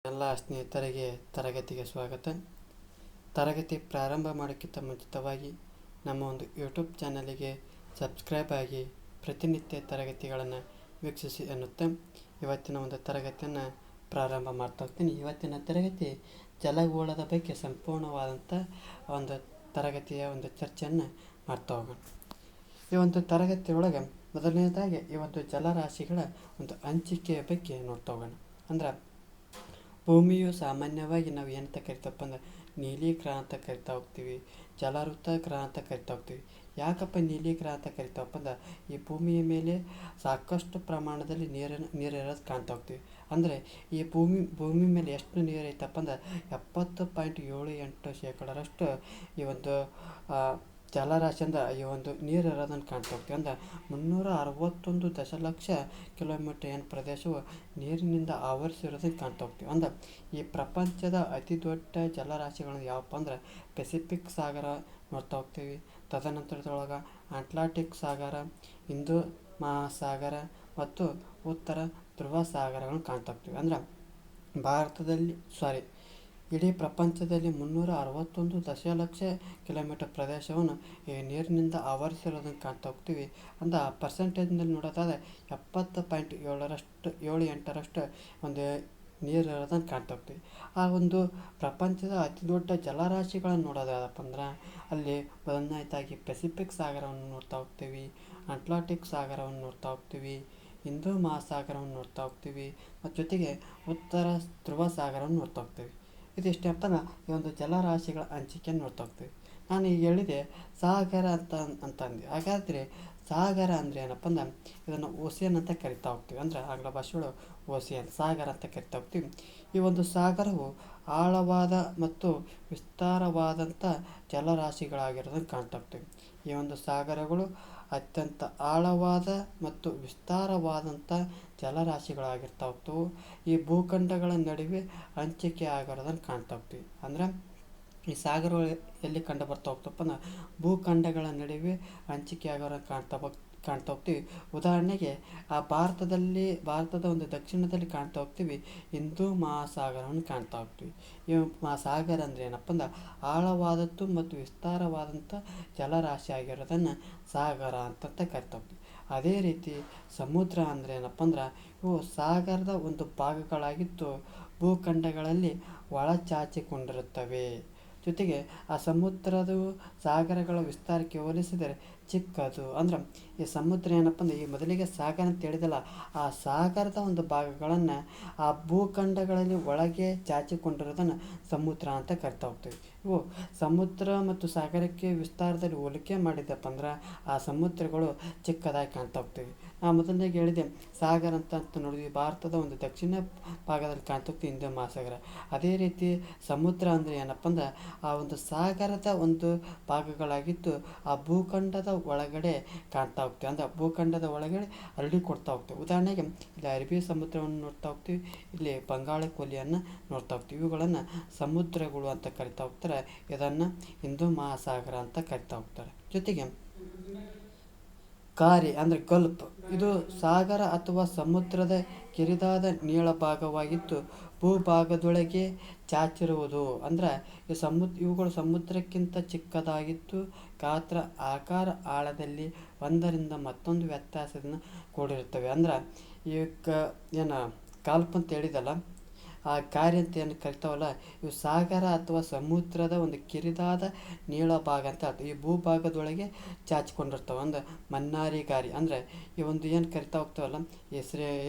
ಎಲ್ಲ ಸ್ನೇಹಿತರಿಗೆ ತರಗತಿಗೆ ಸ್ವಾಗತ. ತರಗತಿ ಪ್ರಾರಂಭ ಮಾಡೋಕ್ಕಿಂತ ಮುಂಚಿತವಾಗಿ ನಮ್ಮ ಒಂದು ಯೂಟ್ಯೂಬ್ ಚಾನಲಿಗೆ ಸಬ್ಸ್ಕ್ರೈಬ್ ಆಗಿ ಪ್ರತಿನಿತ್ಯ ತರಗತಿಗಳನ್ನು ವೀಕ್ಷಿಸಿ ಎನ್ನುತ್ತಾ ಇವತ್ತಿನ ಒಂದು ತರಗತಿಯನ್ನು ಪ್ರಾರಂಭ ಮಾಡ್ತಾ ಹೋಗ್ತೀನಿ. ಇವತ್ತಿನ ತರಗತಿ ಜಲಗೋಳದ ಬಗ್ಗೆ ಸಂಪೂರ್ಣವಾದಂಥ ಒಂದು ತರಗತಿಯ ಒಂದು ಚರ್ಚೆಯನ್ನು ಮಾಡ್ತಾ ಹೋಗೋಣ. ಈ ಒಂದು ತರಗತಿಯೊಳಗೆ ಮೊದಲನೇದಾಗಿ ಈ ಒಂದು ಜಲರಾಶಿಗಳ ಒಂದು ಹಂಚಿಕೆಯ ಬಗ್ಗೆ ನೋಡ್ತಾ ಹೋಗೋಣ. ಅಂದ್ರೆ ಭೂಮಿಯು ಸಾಮಾನ್ಯವಾಗಿ ನಾವು ಏನಂತ ಕರಿತಪ್ಪ ಅಂದ್ರೆ ನೀಲಿ ಗ್ರಹ ಅಂತ ಕರಿತಾ ಹೋಗ್ತೀವಿ, ಜಲವೃತ ಗ್ರಹ ಅಂತ ಕರಿತಾ ಹೋಗ್ತೀವಿ. ಯಾಕಪ್ಪ ನೀಲಿ ಗ್ರಹ ಅಂತ ಕರಿತಾವಪ್ಪ ಅಂದ್ರೆ ಈ ಭೂಮಿಯ ಮೇಲೆ ಸಾಕಷ್ಟು ಪ್ರಮಾಣದಲ್ಲಿ ನೀರಿರೋದು ಕಾಣ್ತಾ ಹೋಗ್ತೀವಿ. ಅಂದರೆ ಈ ಭೂಮಿ ಮೇಲೆ ಎಷ್ಟು ನೀರು ಐತಪ್ಪ ಅಂದ್ರೆ 70.78% ಈ ಒಂದು ಜಲರಾಶಿಯಿಂದ ಈ ಒಂದು ನೀರು ಇರೋದನ್ನು ಕಾಣ್ತಾ ಹೋಗ್ತೀವಿ. ಅಂದ್ರೆ 361 ದಶಲಕ್ಷ ಕಿಲೋಮೀಟರ್ ಏನು ಪ್ರದೇಶವು ನೀರಿನಿಂದ ಆವರಿಸಿರೋದನ್ನು ಕಾಣ್ತಾ ಹೋಗ್ತೀವಿ. ಅಂದ್ರೆ ಈ ಪ್ರಪಂಚದ ಅತಿ ದೊಡ್ಡ ಜಲರಾಶಿಗಳು ಯಾವಪ್ಪ ಅಂದ್ರೆ ಪೆಸಿಫಿಕ್ ಸಾಗರ ನೋಡ್ತಾ ಹೋಗ್ತೀವಿ. ತದನಂತರದೊಳಗೆ ಅಟ್ಲಾಂಟಿಕ್ ಸಾಗರ, ಹಿಂದೂ ಮಹಾಸಾಗರ ಮತ್ತು ಉತ್ತರ ಧ್ರುವ ಸಾಗರಗಳನ್ನು ಕಾಣ್ತಾ ಹೋಗ್ತೀವಿ. ಅಂದ್ರೆ ಇಡೀ ಪ್ರಪಂಚದಲ್ಲಿ 361 ದಶಲಕ್ಷ ಕಿಲೋಮೀಟರ್ ಪ್ರದೇಶವನ್ನು ಈ ನೀರಿನಿಂದ ಆವರಿಸಿರೋದನ್ನು ಕಾಣ್ತಾ ಹೋಗ್ತೀವಿ. ಅಂದ್ರೆ ಆ ಪರ್ಸೆಂಟೇಜ್ನಲ್ಲಿ ನೋಡೋದಾದರೆ 70.78% ಒಂದು ನೀರು ಇರೋದನ್ನು ಕಾಣ್ತಾ ಹೋಗ್ತೀವಿ. ಆ ಒಂದು ಪ್ರಪಂಚದ ಅತಿ ದೊಡ್ಡ ಜಲರಾಶಿಗಳನ್ನು ನೋಡೋದಾದಪ್ಪ ಅಂದ್ರೆ ಅಲ್ಲಿ ಮೊದಲನೇದಾಗಿ ಪೆಸಿಫಿಕ್ ಸಾಗರವನ್ನು ನೋಡ್ತಾ ಹೋಗ್ತೀವಿ, ಅಟ್ಲಾಂಟಿಕ್ ಸಾಗರವನ್ನು ನೋಡ್ತಾ ಹೋಗ್ತೀವಿ, ಹಿಂದೂ ಮಹಾಸಾಗರವನ್ನು ನೋಡ್ತಾ ಹೋಗ್ತೀವಿ ಮತ್ತು ಜೊತೆಗೆ ಉತ್ತರ ಧ್ರುವ ಸಾಗರವನ್ನು ನೋಡ್ತಾ ಹೋಗ್ತೀವಿ. ಇದಿಷ್ಟಪ್ಪ ಈ ಒಂದು ಜಲರಾಶಿಗಳ ಹಂಚಿಕೆಯನ್ನು ನೋಡ್ತಾ ಹೋಗ್ತೀವಿ. ನಾನು ಈಗ ಹೇಳಿದೆ ಸಾಗರ ಅಂತಂದು. ಹಾಗಾದರೆ ಸಾಗರ ಅಂದರೆ ಏನಪ್ಪ ಅಂದ್ರೆ ಇದನ್ನು ಓಸಿಯನ್ ಅಂತ ಕರಿತಾ ಹೋಗ್ತೀವಿ. ಅಂದರೆ ಆಂಗ್ಲ ಭಾಷೆಗಳು ಓಸಿಯನ್ ಸಾಗರ ಅಂತ ಕರಿತಾ ಹೋಗ್ತೀವಿ. ಈ ಒಂದು ಸಾಗರವು ಆಳವಾದ ಮತ್ತು ವಿಸ್ತಾರವಾದಂಥ ಜಲರಾಶಿಗಳಾಗಿರೋದನ್ನು ಕಾಣ್ತಾ ಹೋಗ್ತೀವಿ. ಈ ಒಂದು ಸಾಗರಗಳು ಅತ್ಯಂತ ಆಳವಾದ ಮತ್ತು ವಿಸ್ತಾರವಾದಂಥ ಜಲರಾಶಿಗಳಾಗಿರ್ತಾ ಹೋಗ್ತವೆ. ಈ ಭೂಖಂಡಗಳ ನಡುವೆ ಹಂಚಿಕೆ ಆಗಿರೋದನ್ನು ಕಾಣ್ತಾ ಹೋಗ್ತೀವಿ. ಅಂದ್ರೆ ಈ ಸಾಗರಗಳು ಎಲ್ಲಿ ಕಂಡು ಬರ್ತಾ ಹೋಗ್ತಪ್ಪ ಅಂದ್ರೆ ಭೂಖಂಡಗಳ ನಡುವೆ ಹಂಚಿಕೆ ಆಗೋರ ಕಾಣ್ತಾ ಹೋಗ್ತೀವಿ. ಉದಾಹರಣೆಗೆ ಭಾರತದ ಒಂದು ದಕ್ಷಿಣದಲ್ಲಿ ಕಾಣ್ತಾ ಹೋಗ್ತೀವಿ ಹಿಂದೂ ಮಹಾಸಾಗರವನ್ನು ಕಾಣ್ತಾ ಹೋಗ್ತೀವಿ. ಈ ಮಹಾಸಾಗರ ಅಂದರೆ ಏನಪ್ಪ ಅಂದ್ರೆ ಆಳವಾದದ್ದು ಮತ್ತು ವಿಸ್ತಾರವಾದಂಥ ಜಲರಾಶಿ ಆಗಿರೋದನ್ನು ಸಾಗರ ಅಂತ ಕರಿತಾ ಹೋಗ್ತೀವಿ. ಅದೇ ರೀತಿ ಸಮುದ್ರ ಅಂದರೆ ಏನಪ್ಪ ಅಂದ್ರೆ ಇವು ಸಾಗರದ ಒಂದು ಭಾಗಗಳಾಗಿದ್ದು ಭೂಖಂಡಗಳಲ್ಲಿ ಒಳಚಾಚಿಕೊಂಡಿರುತ್ತವೆ. ಜೊತೆಗೆ ಆ ಸಮುದ್ರದ ಸಾಗರಗಳ ವಿಸ್ತಾರಕ್ಕೆ ಹೋಲಿಸಿದರೆ ಚಿಕ್ಕದು. ಅಂದ್ರೆ ಈ ಸಮುದ್ರ ಏನಪ್ಪ ಅಂದ್ರೆ ಈ ಮೊದಲಿಗೆ ಸಾಗರ ಅಂತ ಹೇಳಿದಲ್ಲ, ಆ ಸಾಗರದ ಒಂದು ಭಾಗಗಳನ್ನು ಆ ಭೂಖಂಡಗಳಲ್ಲಿ ಒಳಗೆ ಚಾಚಿಕೊಂಡಿರೋದನ್ನು ಸಮುದ್ರ ಅಂತ ಕರಿತಾ ಹೋಗ್ತೀವಿ. ಇವು ಸಮುದ್ರ ಮತ್ತು ಸಾಗರಕ್ಕೆ ವಿಸ್ತಾರದಲ್ಲಿ ಹೋಲಿಕೆ ಮಾಡಿದಪ್ಪ ಅಂದ್ರೆ ಆ ಸಮುದ್ರಗಳು ಚಿಕ್ಕದಾಗಿ ಕಾಣ್ತಾ ಹೋಗ್ತೀವಿ. ನಾವು ಮೊದಲನೇಗೆ ಹೇಳಿದೆ ಸಾಗರ ಅಂತ ನೋಡಿದ್ವಿ, ಭಾರತದ ಒಂದು ದಕ್ಷಿಣ ಭಾಗದಲ್ಲಿ ಕಾಣ್ತಾ ಹೋಗ್ತೀವಿ ಹಿಂದೂ ಮಹಾಸಾಗರ. ಅದೇ ರೀತಿ ಸಮುದ್ರ ಅಂದರೆ ಏನಪ್ಪ ಅಂದ್ರೆ ಆ ಒಂದು ಸಾಗರದ ಒಂದು ಭಾಗಗಳಾಗಿದ್ದು ಆ ಭೂಖಂಡದ ಒಳಗಡೆ ಕಾಣ್ತಾ ಹೋಗ್ತೀವಿ. ಅಂದ್ರೆ ಭೂಖಂಡದ ಒಳಗಡೆ ಹರಡಿ ಕೊಡ್ತಾ ಹೋಗ್ತೀವಿ. ಉದಾಹರಣೆಗೆ ಇಲ್ಲಿ ಅರಬ್ಬಿ ಸಮುದ್ರವನ್ನು ನೋಡ್ತಾ ಹೋಗ್ತೀವಿ, ಇಲ್ಲಿ ಬಂಗಾಳ ಕೊಲ್ಲಿಯನ್ನು ನೋಡ್ತಾ ಹೋಗ್ತೀವಿ. ಇವುಗಳನ್ನು ಸಮುದ್ರಗಳು ಅಂತ ಕರಿತಾ ಹೋಗ್ತಾರೆ. ಇದನ್ನು ಹಿಂದೂ ಮಹಾಸಾಗರ ಅಂತ ಕರಿತಾ ಹೋಗ್ತಾರೆ. ಜೊತೆಗೆ ಕಾರಿ ಅಂದರೆ ಗಲ್ಫ್, ಇದು ಸಾಗರ ಅಥವಾ ಸಮುದ್ರದ ಕಿರಿದಾದ ನೀಳ ಭಾಗವಾಗಿದ್ದು ಭೂಭಾಗದೊಳಗೆ ಚಾಚಿರುವುದು. ಅಂದ್ರೆ ಇವುಗಳು ಸಮುದ್ರಕ್ಕಿಂತ ಚಿಕ್ಕದಾಗಿದ್ದು ಗಾತ್ರ, ಆಕಾರ, ಆಳದಲ್ಲಿ ಒಂದರಿಂದ ಮತ್ತೊಂದು ವ್ಯತ್ಯಾಸದಿಂದ ಕೂಡಿರುತ್ತವೆ. ಅಂದ್ರೆ ಈ ಗಲ್ಫ್ ಅಂತ ಹೇಳಿದಲ್ಲ, ಆ ಕಾರಿ ಅಂತ ಏನು ಕರಿತಾವಲ್ಲ, ಇವು ಸಾಗರ ಅಥವಾ ಸಮುದ್ರದ ಒಂದು ಕಿರಿದಾದ ನೀಳ ಭಾಗ ಅಂತ ಹೇಳ್ತೀವಿ. ಈ ಭೂಭಾಗದೊಳಗೆ ಚಾಚಿಕೊಂಡಿರ್ತವೆ. ಅಂದ್ರೆ ಮನ್ನಾರಿ ಗಾರಿ ಅಂದರೆ ಈ ಒಂದು ಏನು ಕರಿತಾ ಹೋಗ್ತಾವಲ್ಲ, ಈ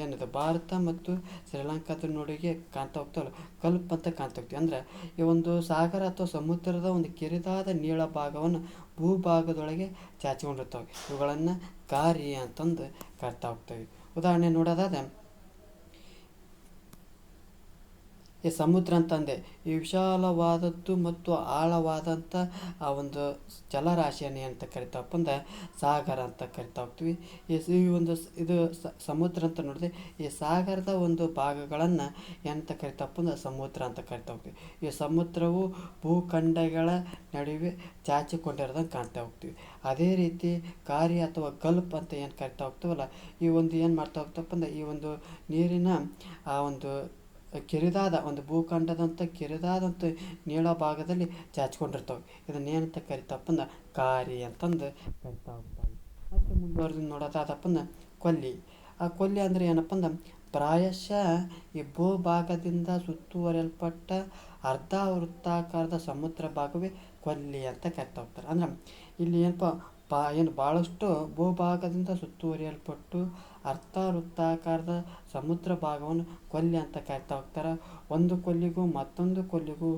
ಏನಿದೆ ಭಾರತ ಮತ್ತು ಶ್ರೀಲಂಕಾದ ನಡುವೆ ಕಾಣ್ತಾ ಹೋಗ್ತಾವಲ್ಲ ಗಲ್ಫ್ ಅಂತ ಕಾಣ್ತಾ ಹೋಗ್ತೀವಿ. ಅಂದರೆ ಈ ಒಂದು ಸಾಗರ ಅಥವಾ ಸಮುದ್ರದ ಒಂದು ಕಿರಿದಾದ ನೀಳ ಭಾಗವನ್ನು ಭೂಭಾಗದೊಳಗೆ ಚಾಚಿಕೊಂಡಿರ್ತವೆ. ಇವುಗಳನ್ನು ಕಾರಿ ಅಂತಂದು ಕರಿತಾ ಹೋಗ್ತೇವೆ. ಉದಾಹರಣೆ ನೋಡೋದಾದ್ರೆ ಈ ಸಮುದ್ರ ಅಂತಂದೆ ಈ ವಿಶಾಲವಾದದ್ದು ಮತ್ತು ಆಳವಾದಂಥ ಆ ಒಂದು ಜಲರಾಶಿಯನ್ನು ಏನಂತ ಕರಿತಾವಪ್ಪ ಅಂದ್ರೆ ಸಾಗರ ಅಂತ ಕರಿತಾ ಹೋಗ್ತೀವಿ. ಇದು ಸಮುದ್ರ ಅಂತ ನೋಡಿದ್ರೆ ಈ ಸಾಗರದ ಒಂದು ಭಾಗಗಳನ್ನು ಏನಂತ ಕರಿತಾವಪ್ಪ ಅಂದ್ರೆ ಸಮುದ್ರ ಅಂತ ಕರಿತಾ ಹೋಗ್ತೀವಿ. ಈ ಸಮುದ್ರವು ಭೂಖಂಡಗಳ ನಡುವೆ ಚಾಚಿಕೊಂಡಿರೋದನ್ನು ಕಾಣ್ತಾ ಹೋಗ್ತೀವಿ. ಅದೇ ರೀತಿ ಕಾರಿ ಅಥವಾ ಗಲ್ಫ್ ಅಂತ ಏನು ಕರಿತಾ ಹೋಗ್ತೀವಲ್ಲ, ಈ ಒಂದು ಏನು ಮಾಡ್ತಾ ಹೋಗ್ತಪ್ಪ ಅಂದ್ರೆ ಈ ಒಂದು ನೀರಿನ ಆ ಒಂದು ಕಿರಿದಾದ ಒಂದು ಭೂಖಂಡದಂಥ ಕಿರಿದಾದಂಥ ನೀಳ ಭಾಗದಲ್ಲಿ ಚಾಚ್ಕೊಂಡಿರ್ತವೆ. ಇದನ್ನ ಏನಂತ ಕರಿತಪ್ಪ ಅಂದ್ರೆ ಕಾರಿ ಅಂತಂದು ಕರಿತಾ ಹೋಗ್ತಾವೆ. ಮತ್ತು ಮುಂದುವರೆದು ನೋಡೋದಾದಪ್ಪ ಅಂದ್ರೆ ಕೊಲ್ಲಿ. ಆ ಕೊಲ್ಲಿ ಅಂದರೆ ಏನಪ್ಪ ಅಂದ್ರೆ ಪ್ರಾಯಶಃ ಈ ಭೂಭಾಗದಿಂದ ಸುತ್ತುವರಿಯಲ್ಪಟ್ಟ ಅರ್ಧ ವೃತ್ತಾಕಾರದ ಸಮುದ್ರ ಭಾಗವೇ ಕೊಲ್ಲಿ ಅಂತ ಕರಿತಾ ಹೋಗ್ತಾರೆ. ಅಂದ್ರೆ ಇಲ್ಲಿ ಏನಪ್ಪ ಏನು ಭಾಳಷ್ಟು ಭೂಭಾಗದಿಂದ ಸುತ್ತುವರಿಯಲ್ಪಟ್ಟು ಅರ್ಧ ವೃತ್ತಾಕಾರದ ಸಮುದ್ರ ಭಾಗವನ್ನು ಕೊಲ್ಲಿ ಅಂತ ಕರಿತಾ ಹೋಗ್ತಾರೆ. ಒಂದು ಕೊಲ್ಲಿಗೂ ಮತ್ತೊಂದು ಕೊಲ್ಲಿಗೂ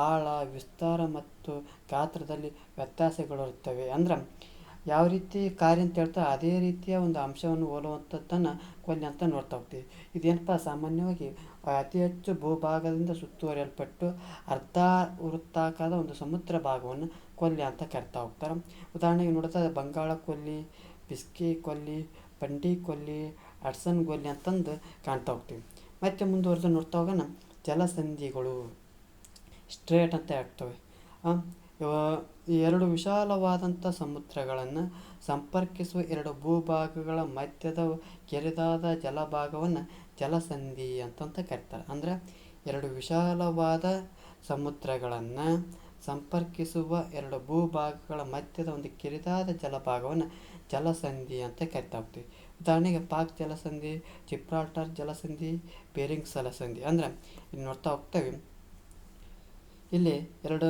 ಆಳ, ವಿಸ್ತಾರ ಮತ್ತು ಗಾತ್ರದಲ್ಲಿ ವ್ಯತ್ಯಾಸಗಳಿರುತ್ತವೆ. ಅಂದ್ರೆ ಯಾವ ರೀತಿ ಕಾರ್ಯ ಅಂತ ಹೇಳ್ತಾ ಅದೇ ರೀತಿಯ ಒಂದು ಅಂಶವನ್ನು ಹೋಲುವಂಥದ್ದನ್ನು ಕೊಲ್ಲಿ ಅಂತ ನೋಡ್ತಾ ಹೋಗ್ತೀವಿ. ಇದೇನಪ್ಪ ಸಾಮಾನ್ಯವಾಗಿ ಅತಿ ಹೆಚ್ಚು ಭೂಭಾಗದಿಂದ ಸುತ್ತುವರಿಯಲ್ಪಟ್ಟು ಅರ್ಧ ವೃತ್ತಾಕಾರದ ಒಂದು ಸಮುದ್ರ ಭಾಗವನ್ನು ಕೊಲ್ಲಿ ಅಂತ ಕರಿತಾ ಹೋಗ್ತಾರೆ. ಉದಾಹರಣೆಗೆ ನೋಡ್ತಾ ಬಂಗಾಳ ಕೊಲ್ಲಿ, ಬಿಸ್ಕಿ ಕೊಲ್ಲಿ, ಬಂಡಿ ಕೊಲ್ಲಿ, ಹಡ್ಸನ್ ಕೊಲ್ಲಿ ಅಂತಂದು ಕಾಣ್ತಾ ಹೋಗ್ತೀವಿ. ಮತ್ತು ಮುಂದುವರೆದು ನೋಡ್ತಾ ಹೋಗೋಣ ಜಲಸಂಧಿಗಳು ಸ್ಟ್ರೇಟ್ ಅಂತ ಆಗ್ತವೆ. ಈ ಎರಡು ವಿಶಾಲವಾದಂಥ ಸಮುದ್ರಗಳನ್ನು ಸಂಪರ್ಕಿಸುವ ಎರಡು ಭೂಭಾಗಗಳ ಮಧ್ಯದ ಕಿರಿದಾದ ಜಲಭಾಗವನ್ನು ಜಲಸಂಧಿ ಅಂತಂತ ಕರೀತಾರೆ. ಅಂದರೆ ಎರಡು ವಿಶಾಲವಾದ ಸಮುದ್ರಗಳನ್ನು ಸಂಪರ್ಕಿಸುವ ಎರಡು ಭೂಭಾಗಗಳ ಮಧ್ಯದ ಒಂದು ಕಿರಿದಾದ ಜಲಭಾಗವನ್ನು ಜಲಸಂಧಿ ಅಂತ ಕರಿತಾ ಹೋಗ್ತೀವಿ. ಉದಾಹರಣೆಗೆ ಪಾಕ್ ಜಲಸಂಧಿ, ಜಿಬ್ರಾಲ್ಟರ್ ಜಲಸಂಧಿ, ಬೇರಿಂಗ್ಸ್ ಜಲಸಂಧಿ. ಅಂದರೆ ಇಲ್ಲಿ ನೋಡ್ತಾ ಹೋಗ್ತೇವೆ, ಇಲ್ಲಿ ಎರಡು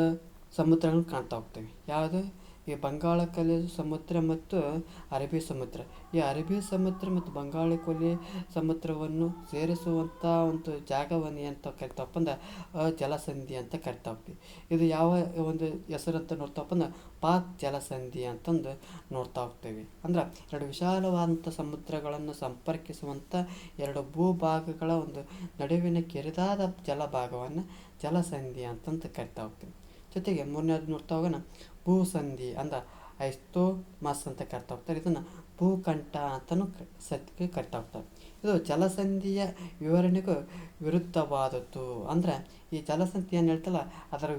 ಸಮುದ್ರಗಳನ್ನು ಕಾಣ್ತಾ ಹೋಗ್ತೇವೆ. ಯಾವುದು? ಈ ಬಂಗಾಳ ಕೊಲ್ಲಿ ಸಮುದ್ರ ಮತ್ತು ಅರಬ್ಬಿ ಸಮುದ್ರ. ಈ ಅರಬ್ಬಿ ಸಮುದ್ರ ಮತ್ತು ಬಂಗಾಳ ಕೊಲ್ಲಿ ಸಮುದ್ರವನ್ನು ಸೇರಿಸುವಂಥ ಒಂದು ಜಾಗವನ್ನು ಏನಂತ ಕರಿತಾವಪ್ಪ ಅಂದ್ರೆ ಜಲಸಂಧಿ ಅಂತ ಕರಿತಾ ಹೋಗ್ತೀವಿ. ಇದು ಯಾವ ಒಂದು ಹೆಸರು ಅಂತ ನೋಡ್ತಾವಪ್ಪ ಅಂದ್ರೆ ಪಾಕ್ ಜಲಸಂಧಿ ಅಂತಂದು ನೋಡ್ತಾ ಹೋಗ್ತೇವೆ. ಅಂದ್ರೆ ಎರಡು ವಿಶಾಲವಾದಂಥ ಸಮುದ್ರಗಳನ್ನು ಸಂಪರ್ಕಿಸುವಂಥ ಎರಡು ಭೂಭಾಗಗಳ ಒಂದು ನಡುವಿನ ಕಿರಿದಾದ ಜಲಭಾಗವನ್ನು ಜಲಸಂಧಿ ಅಂತಂತ ಕರಿತಾ ಹೋಗ್ತೀವಿ. ಜೊತೆಗೆ ಮೂರನೇದು ನೋಡ್ತಾ ಹೋಗೋಣ ಭೂಸಂಧಿ. ಅಂದ್ರೆ ಐಸ್ತೋಮಸ್ ಅಂತ ಕರಿತಾ ಹೋಗ್ತಾರೆ. ಇದನ್ನು ಭೂಕಂಠ ಅಂತಲೂ ಕರಿತಾ ಹೋಗ್ತಾರೆ. ಇದು ಜಲಸಂಧಿಯ ವಿವರಣೆಗೂ ವಿರುದ್ಧವಾದದ್ದು. ಅಂದರೆ ಈ ಜಲಸಂಧಿ ಏನು ಹೇಳ್ತಲ್ಲ ಅದರ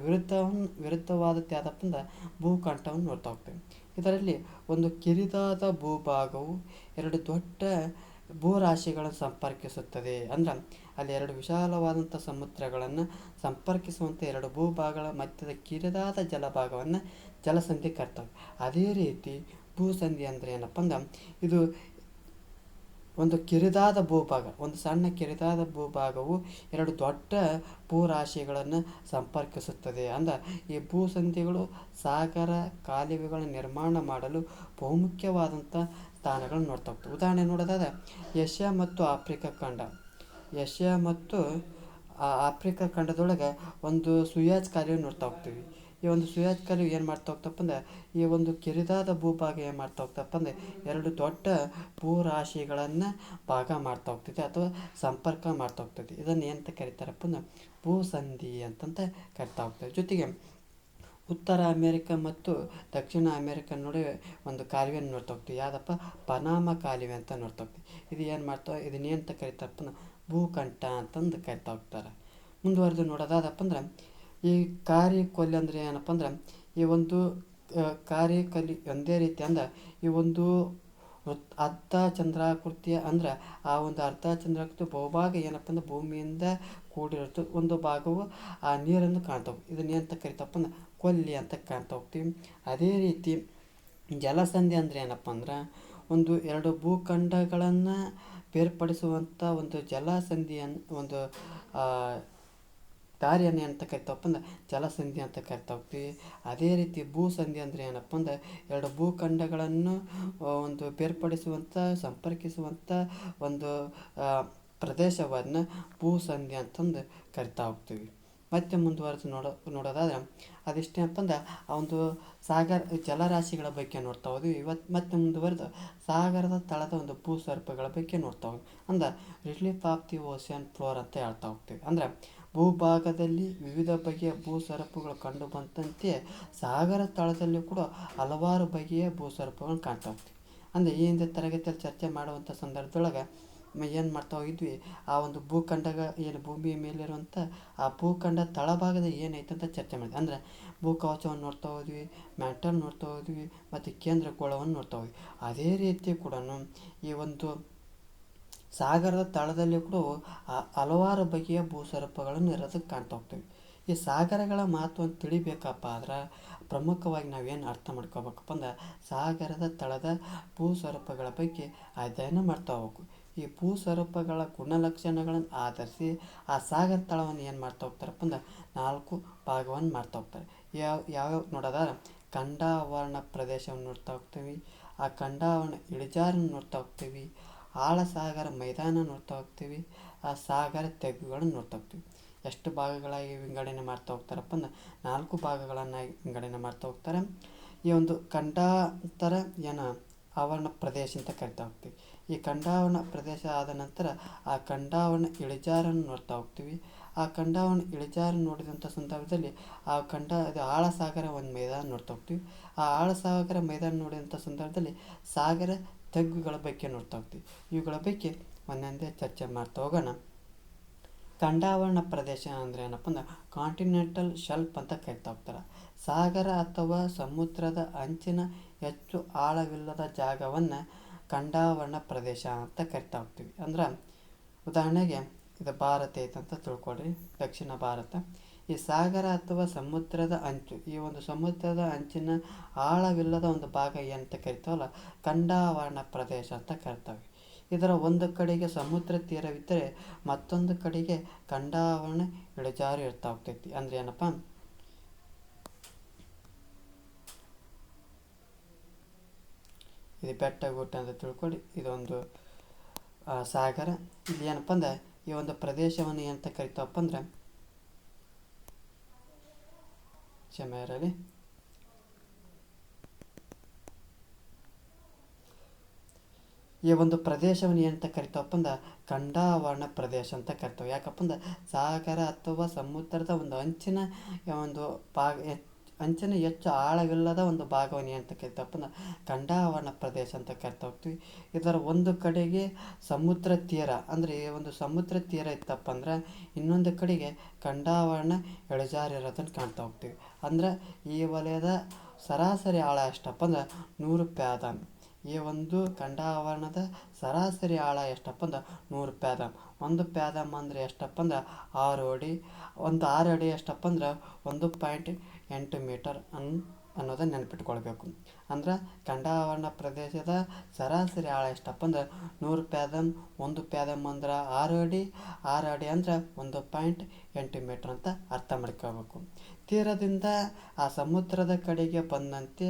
ವಿರುದ್ಧವಾದದ್ದು ಯಾವುದಪ್ಪ ಅಂದ್ರೆ ಭೂಕಂಠವನ್ನು ನೋಡ್ತಾ ಹೋಗ್ತೇವೆ. ಇದರಲ್ಲಿ ಒಂದು ಕಿರಿದಾದ ಭೂಭಾಗವು ಎರಡು ದೊಡ್ಡ ಭೂರಾಶಿಗಳನ್ನು ಸಂಪರ್ಕಿಸುತ್ತದೆ. ಅಂದ್ರೆ ಅಲ್ಲಿ ಎರಡು ವಿಶಾಲವಾದಂಥ ಸಮುದ್ರಗಳನ್ನು ಸಂಪರ್ಕಿಸುವಂಥ ಎರಡು ಭೂಭಾಗಗಳ ಮಧ್ಯದ ಕಿರಿದಾದ ಜಲಭಾಗವನ್ನು ಜಲಸಂಧಿ ಕರಿತಾವೆ. ಅದೇ ರೀತಿ ಭೂಸಂಧಿ ಅಂದರೆ ಏನಪ್ಪ ಅಂದ್ರೆ ಇದು ಒಂದು ಕಿರಿದಾದ ಭೂಭಾಗ, ಒಂದು ಸಣ್ಣ ಕಿರಿದಾದ ಭೂಭಾಗವು ಎರಡು ದೊಡ್ಡ ಭೂರಾಶಿಗಳನ್ನು ಸಂಪರ್ಕಿಸುತ್ತದೆ. ಅಂದ್ರೆ ಈ ಭೂಸಂಧಿಗಳು ಸಾಗರ ಕಾಲುವೆಗಳನ್ನು ನಿರ್ಮಾಣ ಮಾಡಲು ಬಹುಮುಖ್ಯವಾದಂಥ ಸ್ಥಾನಗಳನ್ನು ನೋಡ್ತಾ ಹೋಗ್ತವೆ. ಉದಾಹರಣೆ ನೋಡೋದಾದ್ರೆ ಏಷ್ಯಾ ಮತ್ತು ಆಫ್ರಿಕಾ ಖಂಡ. ಏಷ್ಯಾ ಮತ್ತು ಆಫ್ರಿಕಾ ಖಂಡದೊಳಗೆ ಒಂದು ಸುಯಾಜ್ ಕಾಲುವೆ ನೋಡ್ತಾ ಹೋಗ್ತೀವಿ. ಈ ಒಂದು ಸುಯಾಜ್ ಕಾಲುವೆ ಏನು ಮಾಡ್ತಾ ಹೋಗ್ತಪ್ಪ ಅಂದ್ರೆ ಈ ಒಂದು ಕಿರಿದಾದ ಭೂಭಾಗ ಏನು ಮಾಡ್ತಾ ಹೋಗ್ತಪ್ಪ ಅಂದರೆ ಎರಡು ದೊಡ್ಡ ಭೂರಾಶಿಗಳನ್ನು ಭಾಗ ಮಾಡ್ತಾ ಹೋಗ್ತೈತಿ ಅಥವಾ ಸಂಪರ್ಕ ಮಾಡ್ತಾ ಹೋಗ್ತೈತಿ. ಇದನ್ನು ಏನಂತ ಕರೀತಾರಪ್ಪ ಅಂದ್ರೆ ಭೂಸಂಧಿ ಅಂತಂತ ಕರಿತಾ ಹೋಗ್ತಾರೆ. ಜೊತೆಗೆ ಉತ್ತರ ಅಮೇರಿಕ ಮತ್ತು ದಕ್ಷಿಣ ಅಮೇರಿಕ ನಡುವೆ ಒಂದು ಕಾಲುವೆಯನ್ನು ನೋಡ್ತಾ ಹೋಗ್ತೀವಿ. ಯಾವುದಪ್ಪ? ಪನಾಮ ಕಾಲುವೆ ಅಂತ ನೋಡ್ತಾ ಹೋಗ್ತೀವಿ. ಇದು ಏನು ಮಾಡ್ತಾವೆ? ಇದನ್ನೇಂತ ಕರಿತಾರಪ್ಪ ಅಂದ್ರೆ ಭೂಕಂಠ ಅಂತಂದು ಕರಿತಾ ಹೋಗ್ತಾರೆ. ಮುಂದುವರೆದು ನೋಡೋದಾದಪ್ಪ ಅಂದ್ರೆ ಈ ಕಾರಿ ಕೊಲ್ಲಿ ಅಂದರೆ ಏನಪ್ಪ ಅಂದ್ರೆ ಈ ಒಂದು ಕಾರಿ ಕೊಲ್ಲಿ ಒಂದೇ ರೀತಿ ಅಂದ್ರೆ ಈ ಒಂದು ಅರ್ಧ ಚಂದ್ರಾಕೃತಿಯ ಅಂದ್ರೆ ಆ ಒಂದು ಅರ್ಧ ಚಂದ್ರಾಕೃತಿ ಬಹುಭಾಗ ಏನಪ್ಪ ಅಂದ್ರೆ ಭೂಮಿಯಿಂದ ಕೂಡಿರುತ್ತೆ, ಒಂದು ಭಾಗವು ಆ ನೀರನ್ನು ಕಾಣ್ತಾವೆ. ಇದನ್ನೇಂತ ಕರಿತಪ್ಪ ಅಂದ್ರೆ ಕೊಲ್ಲಿ ಅಂತ ಕಾಣ್ತಾ ಹೋಗ್ತೀವಿ. ಅದೇ ರೀತಿ ಜಲಸಂಧಿ ಅಂದರೆ ಏನಪ್ಪ ಅಂದ್ರೆ ಒಂದು ಎರಡು ಭೂಖಂಡಗಳನ್ನು ಬೇರ್ಪಡಿಸುವಂಥ ಒಂದು ಜಲಸಂಧಿಯನ್ನು ಒಂದು ದಾರಿಯನ್ನು ಏನಂತ ಕರಿತಾವಪ್ಪ ಅಂದ್ರೆ ಜಲಸಂಧಿ ಅಂತ ಕರಿತಾ ಹೋಗ್ತೀವಿ. ಅದೇ ರೀತಿ ಭೂಸಂಧಿ ಅಂದರೆ ಏನಪ್ಪ ಅಂದ್ರೆ ಎರಡು ಭೂಖಂಡಗಳನ್ನು ಒಂದು ಬೇರ್ಪಡಿಸುವಂಥ ಸಂಪರ್ಕಿಸುವಂಥ ಒಂದು ಪ್ರದೇಶವನ್ನು ಭೂಸಂಧಿ ಅಂತಂದು ಕರಿತಾ ಹೋಗ್ತೀವಿ. ಮತ್ತೆ ಮುಂದುವರೆದು ನೋಡೋದಾದ್ರೆ ಅದಿಷ್ಟೇನಪ್ಪ ಅಂದ್ರೆ ಆ ಒಂದು ಜಲರಾಶಿಗಳ ಬಗ್ಗೆ ನೋಡ್ತಾ ಹೋದ್ವಿ. ಮತ್ತೆ ಮುಂದುವರೆದು ಸಾಗರದ ತಳದ ಒಂದು ಭೂಸರ್ಪಗಳ ಬಗ್ಗೆ ನೋಡ್ತಾ ಹೋದ್ವಿ. ಅಂದ್ರೆ relief of the ocean floor ಅಂತ ಹೇಳ್ತಾ ಹೋಗ್ತೀವಿ. ಅಂದ್ರೆ ಭೂಭಾಗದಲ್ಲಿ ವಿವಿಧ ಬಗೆಯ ಭೂಸರಪುಗಳು ಕಂಡು ಬಂದಂತೆ ಸಾಗರ ತಳದಲ್ಲಿ ಕೂಡ ಹಲವಾರು ಬಗೆಯ ಭೂಸರಪುಗಳನ್ನು ಕಾಣ್ತಾ ಹೋಗ್ತೀವಿ. ಅಂದರೆ ಈ ಹಿಂದೆ ತರಗತಿಯಲ್ಲಿ ಚರ್ಚೆ ಮಾಡುವಂಥ ಸಂದರ್ಭದೊಳಗೆ ಏನು ಮಾಡ್ತಾ ಹೋಗಿದ್ವಿ, ಆ ಒಂದು ಭೂಖಂಡಗ ಏನು ಭೂಮಿಯ ಮೇಲಿರುವಂಥ ಆ ಭೂಖಂಡ ತಳಭಾಗದ ಏನೈತೆ ಅಂತ ಚರ್ಚೆ ಮಾಡಿದ್ವಿ. ಅಂದರೆ ಭೂಕವಚವನ್ನು ನೋಡ್ತಾ ಹೋದ್ವಿ, ಮ್ಯಾಂಟಲ್ ನೋಡ್ತಾ ಹೋದ್ವಿ, ಮತ್ತು ಕೇಂದ್ರ ಗೋಳವನ್ನು ನೋಡ್ತಾ ಹೋದ್ವಿ. ಅದೇ ರೀತಿ ಕೂಡ ಈ ಒಂದು ಸಾಗರದ ತಳದಲ್ಲಿ ಕೂಡ ಹಲವಾರು ಬಗೆಯ ಭೂಸ್ವರೂಪಗಳನ್ನು ಇರೋದಕ್ಕೆ ಕಾಣ್ತಾ ಹೋಗ್ತೀವಿ. ಈ ಸಾಗರಗಳ ಮಹತ್ವವನ್ನು ತಿಳಿಬೇಕಪ್ಪ ಆದ್ರೆ ಪ್ರಮುಖವಾಗಿ ನಾವೇನು ಅರ್ಥ ಮಾಡ್ಕೋಬೇಕಪ್ಪ ಅಂದ್ರೆ ಸಾಗರದ ತಳದ ಭೂಸ್ವರೂಪಗಳ ಬಗ್ಗೆ ಅಧ್ಯಯನ ಮಾಡ್ತಾ ಹೋಗ್ಬೇಕು. ಈ ಭೂಸ್ವರೂಪಗಳ ಗುಣಲಕ್ಷಣಗಳನ್ನು ಆಧರಿಸಿ ಆ ಸಾಗರ ತಳವನ್ನು ಏನು ಮಾಡ್ತಾ ಹೋಗ್ತಾರಪ್ಪ ಅಂದ್ರೆ 4 ಭಾಗವನ್ನು ಮಾಡ್ತಾ ಹೋಗ್ತಾರೆ. ಯಾವ್ಯಾವ ನೋಡೋದಾದ್ರೆ ಖಂಡಾವರಣ ಪ್ರದೇಶವನ್ನು ನೋಡ್ತಾ ಹೋಗ್ತೀವಿ, ಆ ಖಂಡಾವರಣ ಇಳಿಜಾರನ್ನು ನೋಡ್ತಾ ಹೋಗ್ತೀವಿ, ಆಳ ಸಾಗರ ಮೈದಾನ ನೋಡ್ತಾ ಹೋಗ್ತೀವಿ, ಆ ಸಾಗರ ತೆಗ್ಗುಗಳನ್ನು ನೋಡ್ತಾ ಹೋಗ್ತೀವಿ. ಎಷ್ಟು ಭಾಗಗಳಾಗಿ ವಿಂಗಡಣೆ ಮಾಡ್ತಾ ಹೋಗ್ತಾರಪ್ಪ ಅಂದ್ರೆ 4 ಭಾಗಗಳನ್ನಾಗಿ ವಿಂಗಡಣೆ ಮಾಡ್ತಾ ಹೋಗ್ತಾರೆ. ಈ ಒಂದು ಖಂಡಾಂತರ ಆವರಣ ಪ್ರದೇಶ ಅಂತ ಕರಿತಾ ಹೋಗ್ತೀವಿ. ಈ ಖಂಡಾವರಣ ಪ್ರದೇಶ ಆದ ನಂತರ ಆ ಖಂಡಾವರಣ ಇಳಿಜಾರನ್ನು ನೋಡ್ತಾ ಹೋಗ್ತೀವಿ. ಆ ಖಂಡಾವರಣ ಇಳಿಜಾರು ನೋಡಿದಂಥ ಸಂದರ್ಭದಲ್ಲಿ ಅದು ಆಳ ಸಾಗರ ಒಂದು ಮೈದಾನ ನೋಡ್ತಾ ಹೋಗ್ತೀವಿ. ಆ ಆಳ ಸಾಗರ ಮೈದಾನ ನೋಡಿದಂಥ ಸಂದರ್ಭದಲ್ಲಿ ಸಾಗರ ತಗ್ಗುಗಳ ಬಗ್ಗೆ ನೋಡ್ತಾ ಹೋಗ್ತೀವಿ. ಇವುಗಳ ಬಗ್ಗೆ ಒಂದೊಂದೇ ಚರ್ಚೆ ಮಾಡ್ತಾ ಹೋಗೋಣ. ಖಂಡಾವರಣ ಪ್ರದೇಶ ಅಂದರೆ ಏನಪ್ಪ ಅಂದ್ರೆ ಕಾಂಟಿನೆಂಟಲ್ ಶೆಲ್ಫ್ ಅಂತ ಕರಿತಾ ಹೋಗ್ತಾರೆ. ಸಾಗರ ಅಥವಾ ಸಮುದ್ರದ ಅಂಚಿನ ಹೆಚ್ಚು ಆಳವಿಲ್ಲದ ಜಾಗವನ್ನು ಖಂಡಾವರಣ ಪ್ರದೇಶ ಅಂತ ಕರಿತಾ ಹೋಗ್ತೀವಿ. ಅಂದ್ರೆ ಉದಾಹರಣೆಗೆ ಇದು ಭಾರತ ಐತಂತ ತಿಳ್ಕೊಳ್ರಿ, ದಕ್ಷಿಣ ಭಾರತ. ಈ ಸಾಗರ ಅಥವಾ ಸಮುದ್ರದ ಅಂಚು, ಈ ಒಂದು ಸಮುದ್ರದ ಅಂಚಿನ ಆಳವಿಲ್ಲದ ಒಂದು ಭಾಗ ಏನಂತ ಕರಿತಾವಲ್ಲ ಖಂಡಾವರಣ ಪ್ರದೇಶ ಅಂತ ಕರಿತಾವೆ. ಇದರ ಒಂದು ಕಡೆಗೆ ಸಮುದ್ರ ತೀರವಿದ್ದರೆ ಮತ್ತೊಂದು ಕಡೆಗೆ ಖಂಡಾವರಣ ಇಳಿಜಾರು ಇರ್ತಾ ಹೋಗ್ತೈತಿ. ಅಂದ್ರೆ ಏನಪ್ಪ, ಇದು ಬೆಟ್ಟ ಗುಡ್ಡ ಅಂತ ತಿಳ್ಕೊಳ್ಳಿ. ಇದೊಂದು ಸಾಗರ. ಇಲ್ಲಿ ಏನಪ್ಪ ಅಂದ್ರೆ ಈ ಒಂದು ಪ್ರದೇಶವನ್ನು ಏನಂತ ಕರಿತಾವಪ್ಪ ಅಂದ್ರೆ ಕ್ಷಮೆಯಿರಲಿ, ಈ ಒಂದು ಪ್ರದೇಶವನ್ನು ಏನಂತ ಕರಿತಾವಪ್ಪ ಅಂದ್ರೆ ಖಂಡಾವರಣ ಪ್ರದೇಶ ಅಂತ ಕರಿತಾವೆ. ಯಾಕಪ್ಪ ಅಂದ್ರೆ ಸಾಗರ ಅಥವಾ ಸಮುದ್ರದ ಒಂದು ಅಂಚಿನ ಹೆಚ್ಚು ಆಳವಿಲ್ಲದ ಒಂದು ಭಾಗವನ್ನು ಏನಂತ ಕರಿತಾವಪ್ಪ ಅಂದ್ರೆ ಖಂಡಾವರಣ ಪ್ರದೇಶ ಅಂತ ಕರಿತಾ ಹೋಗ್ತೀವಿ. ಇದರ ಒಂದು ಕಡೆಗೆ ಸಮುದ್ರ ತೀರ, ಅಂದರೆ ಈ ಒಂದು ಸಮುದ್ರ ತೀರ ಇತ್ತಪ್ಪ ಅಂದ್ರೆ ಇನ್ನೊಂದು ಕಡೆಗೆ ಖಂಡಾವರಣ ಇಳಿಜಾರು ಇರೋದನ್ನು ಕಾಣ್ತಾ ಹೋಗ್ತೀವಿ. ಅಂದ್ರೆ ಈ ವಲಯದ ಸರಾಸರಿ ಆಳ ಎಷ್ಟಪ್ಪ ಅಂದ್ರೆ 100 ಪ್ಯಾದಮ್. ಈ ಒಂದು ಖಂಡಾವರಣದ ಸರಾಸರಿ ಆಳ ಎಷ್ಟಪ್ಪ ಅಂದ್ರೆ 100 ಪ್ಯಾದಮ್. 1 ಪ್ಯಾದಮ್ ಅಂದರೆ ಎಷ್ಟಪ್ಪ ಅಂದ್ರೆ 6 ಅಡಿ. 6 ಅಡಿ ಎಷ್ಟಪ್ಪ ಅಂದ್ರೆ 1.8 ಮೀಟರ್ ಅನ್ನೋದನ್ನು ನೆನಪಿಟ್ಕೊಳ್ಬೇಕು. ಅಂದ್ರೆ ಖಂಡಾವರಣ ಪ್ರದೇಶದ ಸರಾಸರಿ ಆಳ ಎಷ್ಟಪ್ಪ ಅಂದ್ರೆ 100 ಪ್ಯಾದಮ್. 1 ಪ್ಯಾದಮ್ ಅಂದ್ರೆ 6 ಅಡಿ. 6 ಅಡಿ ಅಂದ್ರೆ 1.8 ಮೀಟರ್ ಅಂತ ಅರ್ಥ ಮಾಡ್ಕೋಬೇಕು. ತೀರದಿಂದ ಆ ಸಮುದ್ರದ ಕಡೆಗೆ ಬಂದಂತೆ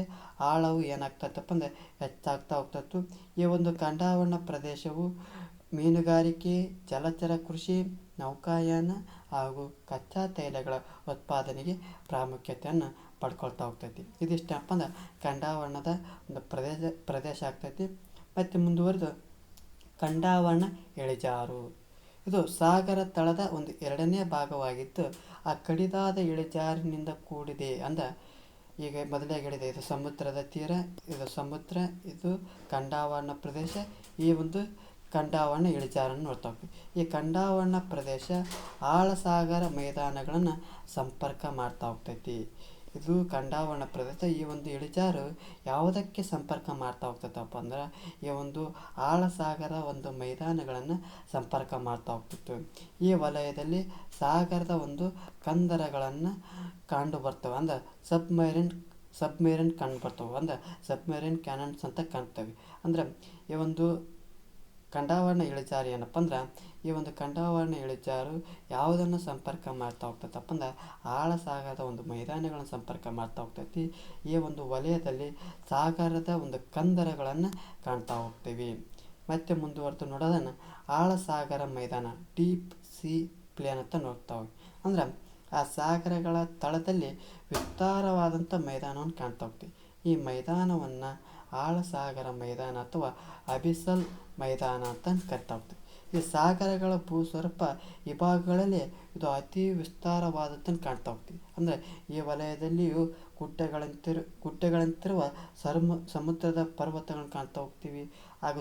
ಆಳವು ಏನಾಗ್ತೈತಪ್ಪ ಅಂದರೆ ಹೆಚ್ಚಾಗ್ತಾ ಹೋಗ್ತತ್ತು. ಈ ಒಂದು ಖಂಡಾವರಣ ಪ್ರದೇಶವು ಮೀನುಗಾರಿಕೆ, ಜಲಚರ ಕೃಷಿ, ನೌಕಾಯಾನ ಹಾಗೂ ಕಚ್ಚಾ ತೈಲಗಳ ಉತ್ಪಾದನೆಗೆ ಪ್ರಾಮುಖ್ಯತೆಯನ್ನು ಪಡ್ಕೊಳ್ತಾ ಹೋಗ್ತೈತಿ. ಇದಿಷ್ಟಪ್ಪ ಅಂದ್ರೆ ಖಂಡಾವರಣದ ಒಂದು ಪ್ರದೇಶ ಆಗ್ತೈತಿ. ಮತ್ತು ಮುಂದುವರೆದು ಖಂಡಾವರಣ ಇಳಿಜಾರು, ಇದು ಸಾಗರ ತಳದ ಒಂದು 2ನೇ ಭಾಗವಾಗಿದ್ದು ಆ ಕಡಿದಾದ ಇಳಿಜಾರಿನಿಂದ ಕೂಡಿದೆ. ಅಂದ್ರೆ ಈಗ ಮೊದಲೇ ಹೇಳಿದೆ, ಇದು ಸಮುದ್ರದ ತೀರ, ಇದು ಸಮುದ್ರ, ಇದು ಖಂಡಾವರಣ ಪ್ರದೇಶ. ಈ ಒಂದು ಖಂಡಾವರಣ ಇಳಿಜಾರನ್ನು ನೋಡ್ತಾ ಹೋಗ್ತೀವಿ. ಈ ಖಂಡಾವರಣ ಪ್ರದೇಶ ಆಳ ಸಾಗರ ಮೈದಾನಗಳನ್ನು ಸಂಪರ್ಕ ಮಾಡ್ತಾ ಹೋಗ್ತೈತಿ. ಇದು ಖಂಡಾವರಣ ಪ್ರದೇಶ. ಈ ಒಂದು ಇಳಿಜಾರು ಯಾವುದಕ್ಕೆ ಸಂಪರ್ಕ ಮಾಡ್ತಾ ಹೋಗ್ತೈತಪ್ಪ ಅಂದ್ರೆ ಈ ಒಂದು ಆಳ ಸಾಗರ ಒಂದು ಮೈದಾನಗಳನ್ನು ಸಂಪರ್ಕ ಮಾಡ್ತಾ ಹೋಗ್ತಿತ್ತು. ಈ ವಲಯದಲ್ಲಿ ಸಾಗರದ ಒಂದು ಕಂದರಗಳನ್ನು ಕಂಡು ಬರ್ತವೆ. ಅಂದ್ರೆ ಸಬ್ಮರೀನ್ ಕಂಡು ಬರ್ತವೆ. ಅಂದ್ರೆ ಸಬ್ಮರೀನ್ ಕ್ಯಾನನ್ಸ್ ಅಂತ ಕಾಣ್ತವೆ. ಅಂದ್ರೆ ಈ ಒಂದು ಖಂಡಾವರಣ ಇಳಿಜಾರು ಏನಪ್ಪ ಅಂದ್ರೆ ಈ ಒಂದು ಖಂಡಾವರಣ ಇಳಿಜಾರು ಯಾವುದನ್ನು ಸಂಪರ್ಕ ಮಾಡ್ತಾ ಹೋಗ್ತೈತಪ್ಪ ಅಂದ್ರೆ ಆಳ ಸಾಗರದ ಒಂದು ಮೈದಾನಗಳನ್ನು ಸಂಪರ್ಕ ಮಾಡ್ತಾ ಹೋಗ್ತೈತಿ. ಈ ಒಂದು ವಲಯದಲ್ಲಿ ಸಾಗರದ ಒಂದು ಕಂದರಗಳನ್ನು ಕಾಣ್ತಾ ಹೋಗ್ತೀವಿ. ಮತ್ತೆ ಮುಂದುವರೆದು ನೋಡೋದನ್ನು ಆಳ ಸಾಗರ ಮೈದಾನ, ಡೀಪ್ ಸಿ ಪ್ಲೇನ್ ಅಂತ ನೋಡ್ತಾ ಹೋಗಿ. ಅಂದ್ರೆ ಆ ಸಾಗರಗಳ ತಳದಲ್ಲಿ ವಿಸ್ತಾರವಾದಂಥ ಮೈದಾನವನ್ನು ಕಾಣ್ತಾ ಹೋಗ್ತೀವಿ. ಈ ಮೈದಾನವನ್ನು ಆಳ ಸಾಗರ ಮೈದಾನ ಅಥವಾ ಅಬಿಸಲ್ ಮೈದಾನ ಅಂತ ಕರಿತಾ ಹೋಗ್ತೀವಿ. ಈ ಸಾಗರಗಳ ಭೂಸ್ವರೂಪ ಈ ಭಾಗಗಳಲ್ಲಿ ಇದು ಅತಿ ವಿಸ್ತಾರವಾದದ್ದನ್ನು ಕಾಣ್ತಾ ಹೋಗ್ತೀವಿ. ಅಂದರೆ ಈ ವಲಯದಲ್ಲಿಯೂ ಗುಡ್ಡೆಗಳಂತಿರುವ ಸಮುದ್ರದ ಪರ್ವತಗಳನ್ನು ಕಾಣ್ತಾ ಹೋಗ್ತೀವಿ. ಹಾಗೂ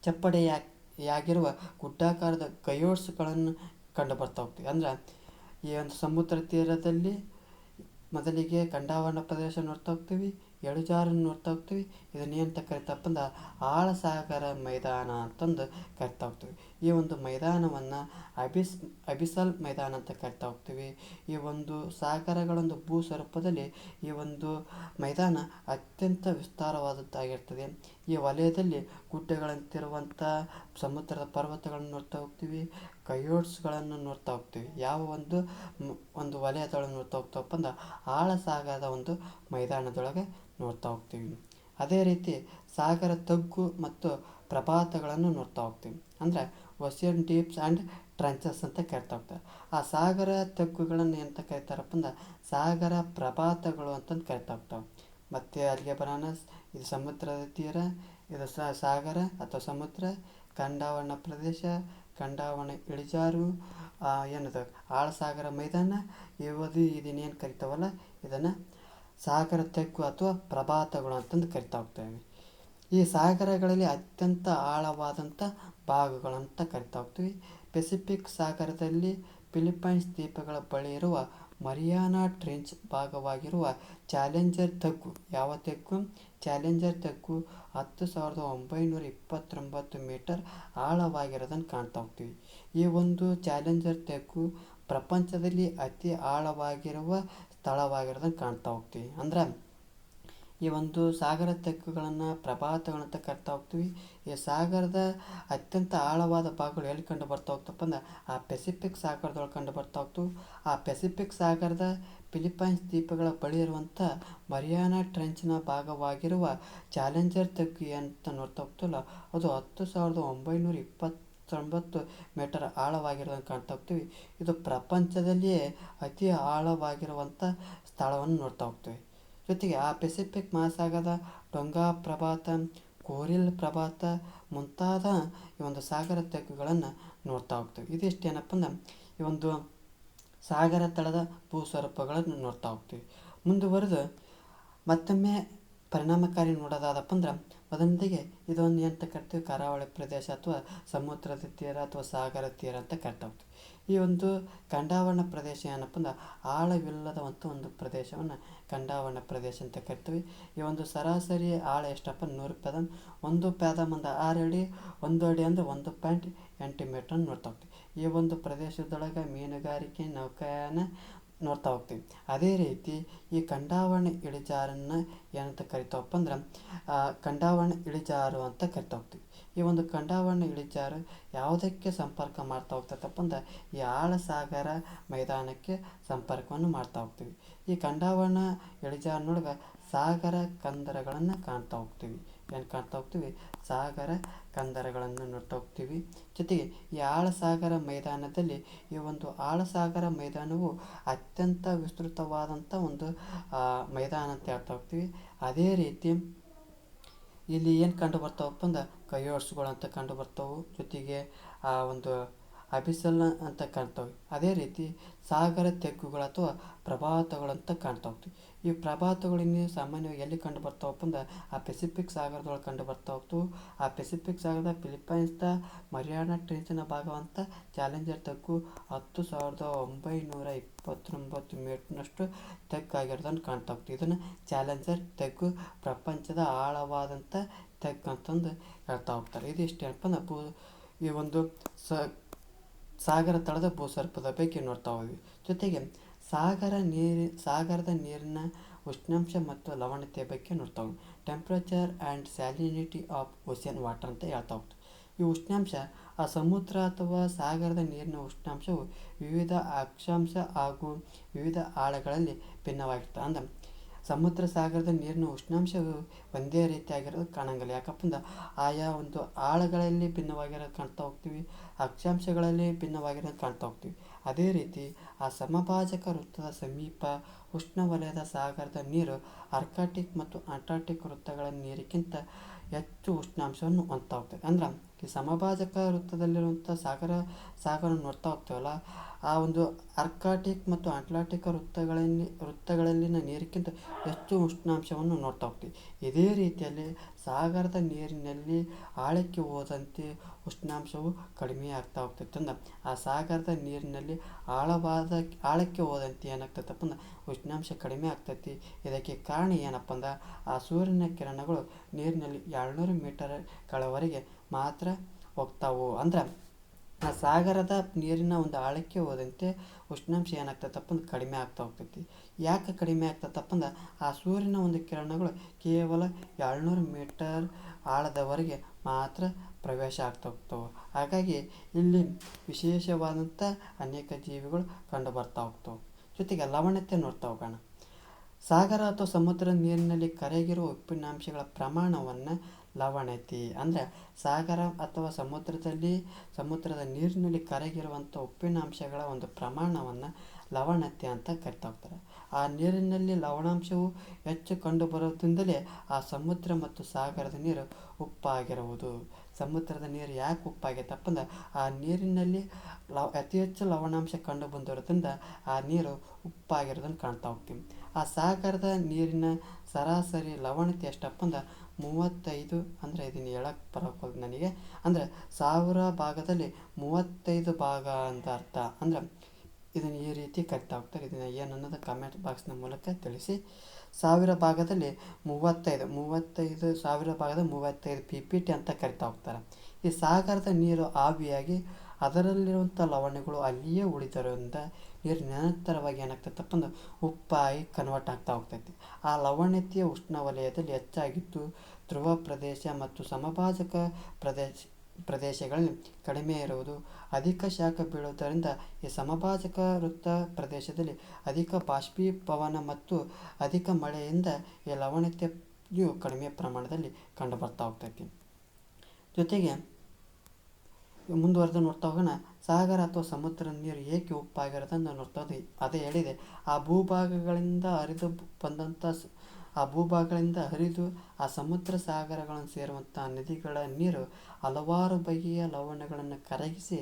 ಚಪ್ಪಡೆಯಾಗಿರುವ ಗುಡ್ಡಾಕಾರದ ಗಯೋರ್ಸ್ಗಳನ್ನು ಕಂಡು ಬರ್ತಾ ಹೋಗ್ತೀವಿ. ಅಂದ್ರೆ ಈ ಒಂದು ಸಮುದ್ರ ತೀರದಲ್ಲಿ ಮೊದಲಿಗೆ ಖಂಡಾವರಣ ಪ್ರದೇಶ ನೋಡ್ತಾ ಹೋಗ್ತೀವಿ. ಇಳಿಜಾರನ್ನು ನೋಡ್ತಾ ಹೋಗ್ತೀವಿ. ಇದನ್ನ ಏನಂತ ಕರಿತಪ್ಪ ಅಂದ್ರೆ ಆಳಸಾಗರ ಮೈದಾನ ಅಂತಂದು ಕರಿತಾ ಹೋಗ್ತೀವಿ. ಈ ಒಂದು ಮೈದಾನವನ್ನು ಅಬಿಸಲ್ ಮೈದಾನ ಅಂತ ಕರಿತಾ ಹೋಗ್ತೀವಿ. ಈ ಒಂದು ಸಾಗರಗಳೊಂದು ಭೂಸ್ವರೂಪದಲ್ಲಿ ಈ ಒಂದು ಮೈದಾನ ಅತ್ಯಂತ ವಿಸ್ತಾರವಾದದ್ದಾಗಿರ್ತದೆ. ಈ ವಲಯದಲ್ಲಿ ಗುಡ್ಡಗಳಂತಿರುವಂಥ ಸಮುದ್ರದ ಪರ್ವತಗಳನ್ನು ನೋಡ್ತಾ ಹೋಗ್ತೀವಿ. ಕಯೋಟ್ಸ್ಗಳನ್ನು ನೋಡ್ತಾ ಹೋಗ್ತೀವಿ. ಯಾವ ಒಂದು ವಲಯದೊಳಗೆ ನೋಡ್ತಾ ಹೋಗ್ತವಪ್ಪ ಅಂದ್ರೆ ಆಳಸಾಗರದ ಒಂದು ಮೈದಾನದೊಳಗೆ ನೋಡ್ತಾ ಹೋಗ್ತೀವಿ. ಅದೇ ರೀತಿ ಸಾಗರ ತಗ್ಗು ಮತ್ತು ಪ್ರಪಾತಗಳನ್ನು ನೋಡ್ತಾ ಹೋಗ್ತೀವಿ. ಅಂದರೆ ಓಷಿಯನ್ ಡೀಪ್ಸ್ ಆ್ಯಂಡ್ ಟ್ರಂಚಸ್ ಅಂತ ಕರಿತಾ ಹೋಗ್ತಾರೆ. ಆ ಸಾಗರ ತಗ್ಗುಗಳನ್ನು ಎಂತ ಕರಿತಾರಪ್ಪ ಅಂದ್ರೆ ಸಾಗರ ಪ್ರಪಾತಗಳು ಅಂತಂದು ಕರಿತಾ ಹೋಗ್ತಾವೆ. ಮತ್ತು ಅಲ್ಲಿಗೆ ಬರೋಣ, ಇದು ಸಮುದ್ರದ ತೀರ, ಇದು ಸಾಗರ ಅಥವಾ ಸಮುದ್ರ, ಖಂಡಾವಣ ಪ್ರದೇಶ, ಖಂಡಾವಣ ಇಳಿಜಾರು, ಏನದು ಆಳಸಾಗರ ಮೈದಾನ, ಇದನ್ನೇನು ಕರಿತಾವಲ್ಲ ಇದನ್ನು ಸಾಗರ ತಗ್ಗು ಅಥವಾ ಪ್ರಪಾತಗಳು ಅಂತಂದು ಕರಿತಾ ಹೋಗ್ತೇವೆ. ಈ ಸಾಗರಗಳಲ್ಲಿ ಅತ್ಯಂತ ಆಳವಾದಂಥ ಭಾಗಗಳಂತ ಕರಿತಾ ಹೋಗ್ತೀವಿ. ಪೆಸಿಫಿಕ್ ಸಾಗರದಲ್ಲಿ ಫಿಲಿಪೈನ್ಸ್ ದ್ವೀಪಗಳ ಬಳಿ ಇರುವ ಮರಿಯಾನಾ ಟ್ರೆಂಚ್ ಭಾಗವಾಗಿರುವ ಚಾಲೆಂಜರ್ ತಗ್ಗು, ಯಾವ ತಗ್ಗು? ಚಾಲೆಂಜರ್ ತಗ್ಗು 10,929 ಮೀಟರ್ ಆಳವಾಗಿರೋದನ್ನು ಕಾಣ್ತಾ ಹೋಗ್ತೀವಿ. ಈ ಒಂದು ಚಾಲೆಂಜರ್ ತಗ್ಗು ಪ್ರಪಂಚದಲ್ಲಿ ಅತಿ ಆಳವಾಗಿರುವ ಸ್ಥಳವಾಗಿರೋದನ್ನು ಕಾಣ್ತಾ ಹೋಗ್ತೀವಿ. ಅಂದ್ರೆ ಈ ಒಂದು ಸಾಗರ ತಗ್ಗುಗಳನ್ನು ಪ್ರಪಾತಗಳಂತ ಕರಿತಾ ಹೋಗ್ತೀವಿ. ಈ ಸಾಗರದ ಅತ್ಯಂತ ಆಳವಾದ ಭಾಗಗಳು ಎಲ್ಲಿ ಕಂಡು ಬರ್ತಾ ಹೋಗ್ತಪ್ಪ ಅಂದ್ರೆ ಆ ಪೆಸಿಫಿಕ್ ಸಾಗರದೊಳಗೆ ಕಂಡು ಬರ್ತಾ ಹೋಗ್ತವೆ. ಆ ಪೆಸಿಫಿಕ್ ಸಾಗರದ ಫಿಲಿಪೈನ್ಸ್ ದ್ವೀಪಗಳ ಬಳಿ ಇರುವಂಥ ಮರಿಯಾನಾ ಟ್ರೆಂಚ್ನ ಭಾಗವಾಗಿರುವ ಚಾಲೆಂಜರ್ ತಗ್ಗು ಅಂತ ನೋಡ್ತಾ ಹೋಗ್ತವಲ್ಲ, ಅದು 10,929 ಮೀಟರ್ ಆಳವಾಗಿರೋದನ್ನು ಕಾಣ್ತಾ ಹೋಗ್ತೀವಿ. ಇದು ಪ್ರಪಂಚದಲ್ಲಿಯೇ ಅತಿ ಆಳವಾಗಿರುವಂಥ ಸ್ಥಳವನ್ನು ನೋಡ್ತಾ ಹೋಗ್ತೀವಿ. ಜೊತೆಗೆ ಆ ಪೆಸಿಫಿಕ್ ಮಹಾಸಾಗರದ ಟೊಂಗಾ ಪ್ರಪಾತ, ಕೋರಿಲ್ ಪ್ರಪಾತ ಮುಂತಾದ ಈ ಒಂದು ಸಾಗರ ತಗ್ಗುಗಳನ್ನು ನೋಡ್ತಾ ಹೋಗ್ತೀವಿ. ಇದಿಷ್ಟೇನಪ್ಪ ಅಂದ್ರೆ ಈ ಒಂದು ಸಾಗರ ತಳದ ಭೂಸ್ವರೂಪಗಳನ್ನು ನೋಡ್ತಾ ಹೋಗ್ತೀವಿ. ಮುಂದುವರೆದು ಮತ್ತೊಮ್ಮೆ ಪರಿಣಾಮಕಾರಿ ನೋಡೋದಾದಪ್ಪ ಅಂದ್ರೆ ಮೊದಲನೇದಾಗಿ ಇದೊಂದು ಎಂತ ಕರಿತೀವಿ, ಕರಾವಳಿ ಪ್ರದೇಶ ಅಥವಾ ಸಮುದ್ರದ ತೀರ ಅಥವಾ ಸಾಗರ ತೀರ ಅಂತ ಕರಿತಾ ಹೋಗ್ತೀವಿ. ಈ ಒಂದು ಖಂಡಾವಣ ಪ್ರದೇಶ ಏನಪ್ಪ ಅಂದ್ರೆ ಆಳವಿಲ್ಲದಂಥ ಒಂದು ಪ್ರದೇಶವನ್ನು ಖಂಡಾವಣ ಪ್ರದೇಶ ಅಂತ ಕರಿತೀವಿ. ಈ ಒಂದು ಸರಾಸರಿ ಆಳ ಎಷ್ಟಪ್ಪ 100 ಪ್ಯಾದಮ್. 1 ಪ್ಯಾದಮ್ ಅಂದ್ರೆ 6 ಅಡಿ, 1 ಅಡಿ ಅಂದರೆ 1.8 ಮೀಟರ್ ನೋಡ್ತಾ ಹೋಗ್ತೀವಿ. ಈ ಒಂದು ಪ್ರದೇಶದೊಳಗೆ ಮೀನುಗಾರಿಕೆ, ನೌಕಾಯಾನ ನೋಡ್ತಾ ಹೋಗ್ತೀವಿ. ಅದೇ ರೀತಿ ಈ ಖಂಡಾವಣ ಇಳಿಜಾರನ್ನು ಏನಂತ ಕರಿತಾವಪ್ಪ ಅಂದ್ರೆ ಖಂಡಾವಣ ಇಳಿಜಾರು ಅಂತ ಕರಿತಾ ಹೋಗ್ತೀವಿ. ಈ ಒಂದು ಖಂಡಾವಣ ಇಳಿಜಾರು ಯಾವುದಕ್ಕೆ ಸಂಪರ್ಕ ಮಾಡ್ತಾ ಹೋಗ್ತೈತಪ್ಪ ಅಂದ್ರೆ ಈ ಆಳಸಾಗರ ಮೈದಾನಕ್ಕೆ ಸಂಪರ್ಕವನ್ನು ಮಾಡ್ತಾ ಹೋಗ್ತೀವಿ. ಈ ಖಂಡಾವಣ ಇಳಿಜಾರಿನೊಳಗೆ ಸಾಗರ ಕಂದರಗಳನ್ನು ಕಾಣ್ತಾ ಹೋಗ್ತೀವಿ. ಏನು ಕಾಣ್ತಾ ಹೋಗ್ತೀವಿ? ಸಾಗರ ಕಂದರಗಳನ್ನು ನೋಡ್ತಾ ಹೋಗ್ತೀವಿ. ಜೊತೆಗೆ ಈ ಆಳಸಾಗರ ಮೈದಾನದಲ್ಲಿ ಈ ಒಂದು ಆಳಸಾಗರ ಮೈದಾನವು ಅತ್ಯಂತ ವಿಸ್ತೃತವಾದಂಥ ಒಂದು ಮೈದಾನ ಅಂತ ಹೇಳ್ತಾ ಹೋಗ್ತೀವಿ. ಅದೇ ರೀತಿ ಇಲ್ಲಿ ಏನು ಕಂಡು ಬರ್ತಾವಪ್ಪ ಅಂದ್ರೆ ಕಯೋಟ್ಸ್ಗಳು ಅಂತ ಕಂಡು ಬರ್ತಾವೆ. ಜೊತೆಗೆ ಆ ಒಂದು ಅಬಿಸಲ್ ಅಂತ ಕಾಣ್ತವೆ. ಅದೇ ರೀತಿ ಸಾಗರ ತೆಗ್ಗುಗಳು ಅಥವಾ ಪ್ರಪಾತಗಳಂತ ಕಾಣ್ತಾ ಹೋಗ್ತೀವಿ. ಈ ಪ್ರಪಾತಗಳು ಸಾಮಾನ್ಯವಾಗಿ ಎಲ್ಲಿ ಕಂಡು ಬರ್ತಾವಪ್ಪ ಅಂದ್ರೆ ಆ ಪೆಸಿಫಿಕ್ ಸಾಗರದೊಳಗೆ ಕಂಡು ಬರ್ತಾ ಹೋಗ್ತವೆ. ಆ ಪೆಸಿಫಿಕ್ ಸಾಗರದ ಫಿಲಿಪೈನ್ಸ್ದ ಮರಿಯಾನಾ ಟ್ರೆಂಚಿನ ಭಾಗವಂತ ಚಾಲೆಂಜರ್ ತಗ್ಗು 10,929 ಮೀಟರ್ನಷ್ಟು ತಗ್ಗಾಗಿರೋದನ್ನು ಕಾಣ್ತಾ ಹೋಗ್ತೀವಿ. ಇದನ್ನು ಚಾಲೆಂಜರ್ ತಗ್ಗು, ಪ್ರಪಂಚದ ಆಳವಾದಂಥ ತಗ್ಗು ಅಂತಂದು ಹೇಳ್ತಾ ಹೋಗ್ತಾರೆ. ಇದಿಷ್ಟು ಏನಪ್ಪ ಅಂದ್ರೆ ಈ ಒಂದು ಸಾಗರ ತಳದ ಭೂಸ್ವರೂಪದ ಬಗ್ಗೆ ನೋಡ್ತಾ ಹೋದ್ವಿ. ಜೊತೆಗೆ ಸಾಗರದ ನೀರಿನ ಉಷ್ಣಾಂಶ ಮತ್ತು ಲವಣತೆಯ ಬಗ್ಗೆ ನೋಡ್ತಾ ಹೋಗಿ. Temperature and salinity of ocean water ಅಂತ ಹೇಳ್ತಾ ಹೋಗ್ತೀವಿ. ಈ ಉಷ್ಣಾಂಶ ಆ ಸಮುದ್ರ ಅಥವಾ ಸಾಗರದ ನೀರಿನ ಉಷ್ಣಾಂಶವು ವಿವಿಧ ಅಕ್ಷಾಂಶ ಹಾಗೂ ವಿವಿಧ ಆಳಗಳಲ್ಲಿ ಭಿನ್ನವಾಗಿರ್ತದೆ. ಅಂದ್ರೆ ಸಮುದ್ರ ಸಾಗರದ ನೀರಿನ ಉಷ್ಣಾಂಶವು ಒಂದೇ ರೀತಿಯಾಗಿರೋದು ಕಾಣಂಗಿಲ್ಲ. ಯಾಕಪ್ಪ ಅಂದ್ರೆ ಆಯಾ ಒಂದು ಆಳಗಳಲ್ಲಿ ಭಿನ್ನವಾಗಿರೋದು ಕಾಣ್ತಾ ಹೋಗ್ತೀವಿ, ಅಕ್ಷಾಂಶಗಳಲ್ಲಿ ಭಿನ್ನವಾಗಿರೋದು ಕಾಣ್ತಾ ಹೋಗ್ತೀವಿ. ಅದೇ ರೀತಿ ಆ ಸಮಭಾಜಕ ವೃತ್ತದ ಸಮೀಪ ಉಷ್ಣವಲಯದ ಸಾಗರದ ನೀರು ಆರ್ಕಾಟಿಕ್ ಮತ್ತು ಅಂಟಾರ್ಟಿಕ್ ವೃತ್ತಗಳ ನೀರಿಗಿಂತ ಹೆಚ್ಚು ಉಷ್ಣಾಂಶವನ್ನು ಹೊಂದ್ತಾ ಹೋಗ್ತದೆ. ಅಂದ್ರೆ ಈ ಸಮಭಾಜಕ ವೃತ್ತದಲ್ಲಿರುವಂಥ ಸಾಗರ ನೋಡ್ತಾ ಹೋಗ್ತೇವಲ್ಲ, ಆ ಒಂದು ಆರ್ಕಾಟಿಕ್ ಮತ್ತು ಅಟ್ಲಾಂಟಿಕ್ ವೃತ್ತಗಳಲ್ಲಿನ ನೀರಿಗಿಂತ ಹೆಚ್ಚು ಉಷ್ಣಾಂಶವನ್ನು ನೋಡ್ತಾ ಹೋಗ್ತೀವಿ. ಇದೇ ರೀತಿಯಲ್ಲಿ ಸಾಗರದ ನೀರಿನಲ್ಲಿ ಆಳಕ್ಕೆ ಹೋದಂತೆ ಉಷ್ಣಾಂಶವು ಕಡಿಮೆ ಆಗ್ತಾ ಹೋಗ್ತೈತೆ ಅಂದ. ಆ ಸಾಗರದ ನೀರಿನಲ್ಲಿ ಆಳಕ್ಕೆ ಹೋದಂತೆ ಏನಾಗ್ತೈತಪ್ಪ ಅಂದ್ರೆ ಉಷ್ಣಾಂಶ ಕಡಿಮೆ ಆಗ್ತೈತಿ. ಇದಕ್ಕೆ ಕಾರಣ ಏನಪ್ಪ ಅಂದ್ರೆ ಆ ಸೂರ್ಯನ ಕಿರಣಗಳು ನೀರಿನಲ್ಲಿ 200 ಮೀಟರ್ ಕೆಳವರೆಗೆ ಮಾತ್ರ ಹೋಗ್ತಾವು. ಅಂದ್ರೆ ಆ ಸಾಗರದ ನೀರಿನ ಒಂದು ಆಳಕ್ಕೆ ಹೋದಂತೆ ಉಷ್ಣಾಂಶ ಏನಾಗ್ತೈತಪ್ಪ ಅಂದ್ರೆ ಕಡಿಮೆ ಆಗ್ತಾ ಹೋಗ್ತೈತಿ. ಯಾಕೆ ಕಡಿಮೆ ಆಗ್ತೈತಪ್ಪ ಅಂದ್ರೆ ಆ ಸೂರ್ಯನ ಒಂದು ಕಿರಣಗಳು ಕೇವಲ 200 ಮೀಟರ್ ಆಳದವರೆಗೆ ಮಾತ್ರ ಪ್ರವೇಶ ಆಗ್ತಾ ಹೋಗ್ತವೆ. ಹಾಗಾಗಿ ಇಲ್ಲಿ ವಿಶೇಷವಾದಂಥ ಅನೇಕ ಜೀವಿಗಳು ಕಂಡು ಬರ್ತಾ ಹೋಗ್ತವೆ. ಜೊತೆಗೆ ಲವಣತೆ ನೋಡ್ತಾ ಹೋಗೋಣ. ಸಾಗರ ಅಥವಾ ಸಮುದ್ರದ ನೀರಿನಲ್ಲಿ ಕರಗಿರುವ ಉಪ್ಪಿನಾಂಶಗಳ ಪ್ರಮಾಣವನ್ನು ಲವಣತೆ ಅಂದರೆ ಸಾಗರ ಅಥವಾ ಸಮುದ್ರದ ನೀರಿನಲ್ಲಿ ಕರಗಿರುವಂಥ ಉಪ್ಪಿನಾಂಶಗಳ ಒಂದು ಪ್ರಮಾಣವನ್ನು ಲವಣತೆ ಅಂತ ಕರಿತಾ ಹೋಗ್ತಾರೆ. ಆ ನೀರಿನಲ್ಲಿ ಲವಣಾಂಶವು ಹೆಚ್ಚು ಕಂಡುಬರೋದ್ರಿಂದಲೇ ಆ ಸಮುದ್ರ ಮತ್ತು ಸಾಗರದ ನೀರು ಉಪ್ಪಾಗಿರುವುದು. ಸಮುದ್ರದ ನೀರು ಯಾಕೆ ಉಪ್ಪಾಗೈತಪ್ಪ ಅಂದ್ರೆ ಆ ನೀರಿನಲ್ಲಿ ಅತಿ ಹೆಚ್ಚು ಲವಣಾಂಶ ಕಂಡು ಬಂದಿರೋದ್ರಿಂದ ಆ ನೀರು ಉಪ್ಪಾಗಿರೋದನ್ನು ಕಾಣ್ತಾ ಹೋಗ್ತೀವಿ. ಆ ಸಾಗರದ ನೀರಿನ ಸರಾಸರಿ ಲವಣತೆ ಎಷ್ಟಪ್ಪ ಅಂದ್ರೆ 35, ಅಂದರೆ ಇದನ್ನು ಹೇಳಕ್ಕೆ ಬರೋಕ್ಕೋದು ನನಗೆ, ಅಂದರೆ 1000 ಭಾಗದಲ್ಲಿ 35 ಭಾಗ ಅಂತ ಅರ್ಥ. ಅಂದ್ರೆ ಇದನ್ನು ಈ ರೀತಿ ಕರಿತಾ ಹೋಗ್ತಾರೆ. ಇದನ್ನು ಏನು ಅನ್ನೋದು ಕಮೆಂಟ್ ಬಾಕ್ಸ್ನ ಮೂಲಕ ತಿಳಿಸಿ. 1000 ಭಾಗದಲ್ಲಿ 35 1000 ಭಾಗದ 35 PPT ಅಂತ ಕರಿತಾ ಹೋಗ್ತಾರೆ. ಈ ಸಾಗರದ ನೀರು ಆವಿಯಾಗಿ ಅದರಲ್ಲಿರುವಂಥ ಲವಣಗಳು ಅಲ್ಲಿಯೇ ಉಳಿದರಿಂದ ನೀರು ನಿರಂತರವಾಗಿ ಏನಾಗ್ತೈತಪ್ಪ ಅಂದ್ರೆ ಉಪ್ಪಾಗಿ ಕನ್ವರ್ಟ್ ಆಗ್ತಾ ಹೋಗ್ತೈತಿ. ಆ ಲವಣತೆಯ ಉಷ್ಣವಲಯದಲ್ಲಿ ಹೆಚ್ಚಾಗಿದ್ದು ಧ್ರುವ ಪ್ರದೇಶ ಮತ್ತು ಸಮಭಾಜಕ ಪ್ರದೇಶಗಳಲ್ಲಿ ಕಡಿಮೆ ಇರುವುದು. ಅಧಿಕ ಶಾಖ ಬೀಳುವುದರಿಂದ ಈ ಸಮಭಾಜಕ ವೃತ್ತ ಪ್ರದೇಶದಲ್ಲಿ ಅಧಿಕ ಬಾಷ್ಪೀಭವನ ಮತ್ತು ಅಧಿಕ ಮಳೆಯಿಂದ ಈ ಲವಣತೆಯು ಕಡಿಮೆ ಪ್ರಮಾಣದಲ್ಲಿ ಕಂಡುಬರ್ತಾ ಹೋಗ್ತೈತಿ. ಜೊತೆಗೆ ಮುಂದುವರೆದು ನೋಡ್ತಾ ಹೋಗೋಣ. ಸಾಗರ ಅಥವಾ ಸಮುದ್ರದ ನೀರು ಏಕೆ ಉಪ್ಪಾಗಿರೋದನ್ನು ನೋಡ್ತಾ ಹೋದ್ವಿ. ಅದೇ ಹೇಳಿದೆ, ಆ ಭೂಭಾಗಗಳಿಂದ ಹರಿದು ಆ ಸಮುದ್ರ ಸಾಗರಗಳನ್ನು ಸೇರುವಂಥ ನದಿಗಳ ನೀರು ಹಲವಾರು ಬಗೆಯ ಲವಣಗಳನ್ನು ಕರಗಿಸಿ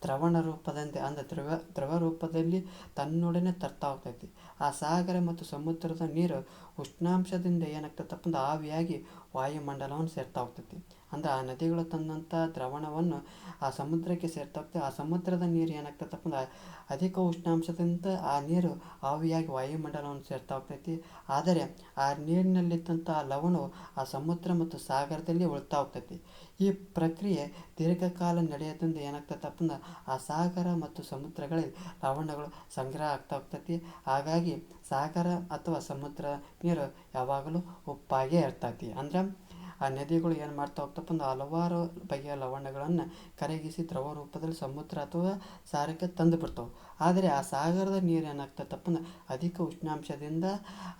ದ್ರವಣ ರೂಪದಂತೆ ಅಂದರೆ ದ್ರವ ರೂಪದಲ್ಲಿ ತನ್ನೊಡನೆ ತರ್ತಾ ಹೋಗ್ತೈತಿ. ಆ ಸಾಗರ ಮತ್ತು ಸಮುದ್ರದ ನೀರು ಉಷ್ಣಾಂಶದಿಂದ ಏನಾಗ್ತೈತಪ್ಪ ಅಂದ್ರೆ ಆವಿಯಾಗಿ ವಾಯುಮಂಡಲವನ್ನು ಸೇರ್ತಾ ಹೋಗ್ತೈತಿ. ಅಂದರೆ ಆ ನದಿಗಳು ತಂದಂಥ ದ್ರವಣವನ್ನು ಆ ಸಮುದ್ರಕ್ಕೆ ಸೇರ್ತಾ ಹೋಗ್ತದೆ. ಆ ಸಮುದ್ರದ ನೀರು ಏನಾಗ್ತೈತಪ್ಪ ಅಂದ್ರೆ ಅಧಿಕ ಉಷ್ಣಾಂಶದಿಂದ ಆ ನೀರು ಆವಿಯಾಗಿ ವಾಯುಮಂಡಲವನ್ನು ಸೇರ್ತಾ ಹೋಗ್ತೈತಿ. ಆದರೆ ಆ ನೀರಿನಲ್ಲಿದ್ದಂಥ ಲವಣವು ಆ ಸಮುದ್ರ ಮತ್ತು ಸಾಗರದಲ್ಲಿ ಉಳ್ತಾ ಹೋಗ್ತೈತಿ. ಈ ಪ್ರಕ್ರಿಯೆ ದೀರ್ಘಕಾಲ ನಡೆಯೋದ್ರಿಂದ ಏನಾಗ್ತೈತಪ್ಪ ಅಂದ್ರೆ ಆ ಸಾಗರ ಮತ್ತು ಸಮುದ್ರಗಳಲ್ಲಿ ಲವಣಗಳು ಸಂಗ್ರಹ ಆಗ್ತಾ ಹೋಗ್ತೈತಿ. ಹಾಗಾಗಿ ಸಾಗರ ಅಥವಾ ಸಮುದ್ರ ನೀರು ಯಾವಾಗಲೂ ಉಪ್ಪಾಗೇ ಇರ್ತೈತಿ. ಅಂದ್ರೆ ಆ ನದಿಗಳು ಏನು ಮಾಡ್ತಾ ಹೋಗ್ತಪ್ಪ ಅಂದ್ರೆ ಹಲವಾರು ಬಗೆಯ ಲವಣಗಳನ್ನು ಕರಗಿಸಿ ದ್ರವ ರೂಪದಲ್ಲಿ ಸಮುದ್ರ ಅಥವಾ ಸಾಗರಕ್ಕೆ ತಂದು ಬಿಡ್ತಾವೆ. ಆದರೆ ಆ ಸಾಗರದ ನೀರು ಏನಾಗ್ತೈತಪ್ಪ ಅಂದ್ರೆ ಅಧಿಕ ಉಷ್ಣಾಂಶದಿಂದ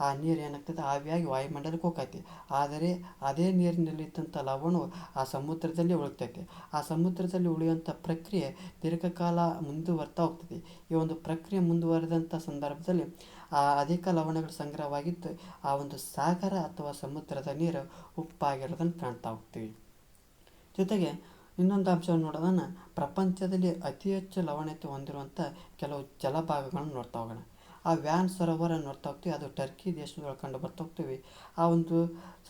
ಆ ನೀರು ಏನಾಗ್ತೈತೆ ಆವಿಯಾಗಿ ವಾಯುಮಂಡಲಕ್ಕೆ ಹೋಗ್ತೈತಿ. ಆದರೆ ಅದೇ ನೀರಿನಲ್ಲಿದ್ದಂಥ ಲವಣವು ಆ ಸಮುದ್ರದಲ್ಲಿ ಉಳಿತೈತೆ. ಆ ಸಮುದ್ರದಲ್ಲಿ ಉಳಿಯುವಂಥ ಪ್ರಕ್ರಿಯೆ ದೀರ್ಘಕಾಲ ಮುಂದುವರ್ತಾ ಹೋಗ್ತೈತಿ. ಈ ಒಂದು ಪ್ರಕ್ರಿಯೆ ಮುಂದುವರೆದಂಥ ಸಂದರ್ಭದಲ್ಲಿ ಆ ಅಧಿಕ ಲವಣಗಳು ಸಂಗ್ರಹವಾಗಿದ್ದು ಆ ಒಂದು ಸಾಗರ ಅಥವಾ ಸಮುದ್ರದ ನೀರು ಉಪ್ಪಾಗಿರೋದನ್ನು ಕಾಣ್ತಾ ಹೋಗ್ತೀವಿ. ಜೊತೆಗೆ ಇನ್ನೊಂದು ಅಂಶವನ್ನು ನೋಡೋದನ್ನು ಪ್ರಪಂಚದಲ್ಲಿ ಅತಿ ಹೆಚ್ಚು ಲವಣತೆ ಹೊಂದಿರುವಂಥ ಕೆಲವು ಜಲಭಾಗಗಳನ್ನು ನೋಡ್ತಾ ಹೋಗೋಣ. ಆ ವ್ಯಾನ್ ಸರೋವರ ನೋಡ್ತಾ ಹೋಗ್ತೀವಿ. ಅದು ಟರ್ಕಿ ದೇಶದೊಳಗೆ ಕಂಡು ಬರ್ತಾ ಹೋಗ್ತೀವಿ. ಆ ಒಂದು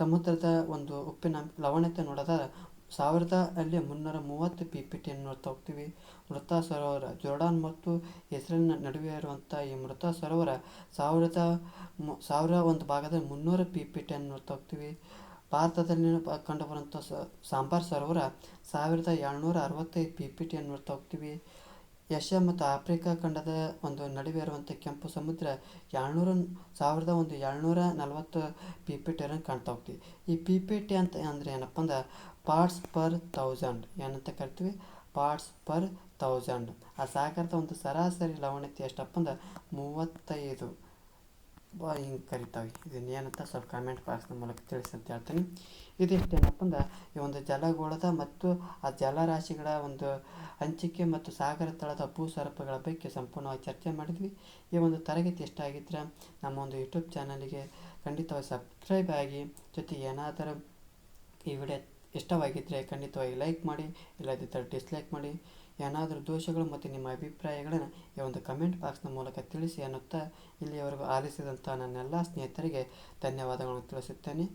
ಸಮುದ್ರದ ಒಂದು ಉಪ್ಪಿನ ಲವಣತೆ ನೋಡೋದಾದ್ರೆ 1330 PPT ನೋಡ್ತಾ ಹೋಗ್ತೀವಿ. ಮೃತ ಸರೋವರ ಜೋರ್ಡಾನ್ ಮತ್ತು ಇಸ್ರೇಲ್ನ ನಡುವೆ ಇರುವಂಥ ಈ ಮೃತ ಸರೋವರ 1001 ಭಾಗದಲ್ಲಿ 300 PPT ನೋಡ್ತಾ ಹೋಗ್ತೀವಿ. ಭಾರತದಲ್ಲಿ ಕಂಡುಬರುವಂಥ ಸಾಂಬಾರ್ ಸರೋವರ 1765 PPT ನೋಡ್ತಾ ಹೋಗ್ತೀವಿ. ಏಷ್ಯಾ ಮತ್ತು ಆಫ್ರಿಕಾ ಖಂಡದ ಒಂದು ನಡುವೆ ಇರುವಂಥ ಕೆಂಪು ಸಮುದ್ರ 1740 PPT ಕಾಣ್ತಾ ಹೋಗ್ತೀವಿ. ಈ PPT ಅಂತ ಅಂದರೆ ಏನಪ್ಪ ಅಂದ್ರೆ ಪಾರ್ಟ್ಸ್ ಪರ್ 1000 ಏನಂತ ಕರಿತೀವಿ, ಪಾರ್ಟ್ಸ್ ಪರ್ 1000. ಆ ಸಾಗರದ ಒಂದು ಸರಾಸರಿ ಲವಣತೆ ಎಷ್ಟಪ್ಪ ಅಂದ್ರೆ 35 ಹಿಂಗೆ ಕರಿತಾವೆ. ಇದನ್ನು ಏನಂತ ಸ್ವಲ್ಪ ಕಮೆಂಟ್ ಬಾಕ್ಸ್ನ ಮೂಲಕ ತಿಳಿಸಿ ಅಂತ ಹೇಳ್ತೀನಿ. ಇದಿಷ್ಟೇನಪ್ಪ ಅಂದ್ರೆ ಈ ಒಂದು ಜಲಗೋಳದ ಮತ್ತು ಆ ಜಲರಾಶಿಗಳ ಒಂದು ಹಂಚಿಕೆ ಮತ್ತು ಸಾಗರ ತಳದ ಭೂಸರಪಗಳ ಬಗ್ಗೆ ಸಂಪೂರ್ಣವಾಗಿ ಚರ್ಚೆ ಮಾಡಿದ್ವಿ. ಈ ಒಂದು ತರಗತಿ ಇಷ್ಟ ಆಗಿದ್ರೆ ನಮ್ಮ ಒಂದು ಯೂಟ್ಯೂಬ್ ಚಾನಲಿಗೆ ಖಂಡಿತವಾಗಿ ಸಬ್ಸ್ಕ್ರೈಬ್ ಆಗಿ. ಜೊತೆಗೆ ಏನಾದರೂ ಈ ವಿಡಿಯೋ ಇಷ್ಟವಾಗಿದ್ದರೆ ಖಂಡಿತವಾಗಿ ಲೈಕ್ ಮಾಡಿ, ಇಲ್ಲದಿದ್ದರೆ ಡಿಸ್ಲೈಕ್ ಮಾಡಿ. ಏನಾದರೂ ದೋಷಗಳು ಮತ್ತು ನಿಮ್ಮ ಅಭಿಪ್ರಾಯಗಳನ್ನು ಈ ಒಂದು ಕಮೆಂಟ್ ಬಾಕ್ಸ್ನ ಮೂಲಕ ತಿಳಿಸಿ ಅನ್ನುತ್ತಾ ಇಲ್ಲಿಯವರೆಗೂ ಆಲಿಸಿದಂಥ ನನ್ನೆಲ್ಲ ಸ್ನೇಹಿತರಿಗೆ ಧನ್ಯವಾದಗಳನ್ನು ತಿಳಿಸುತ್ತೇನೆ.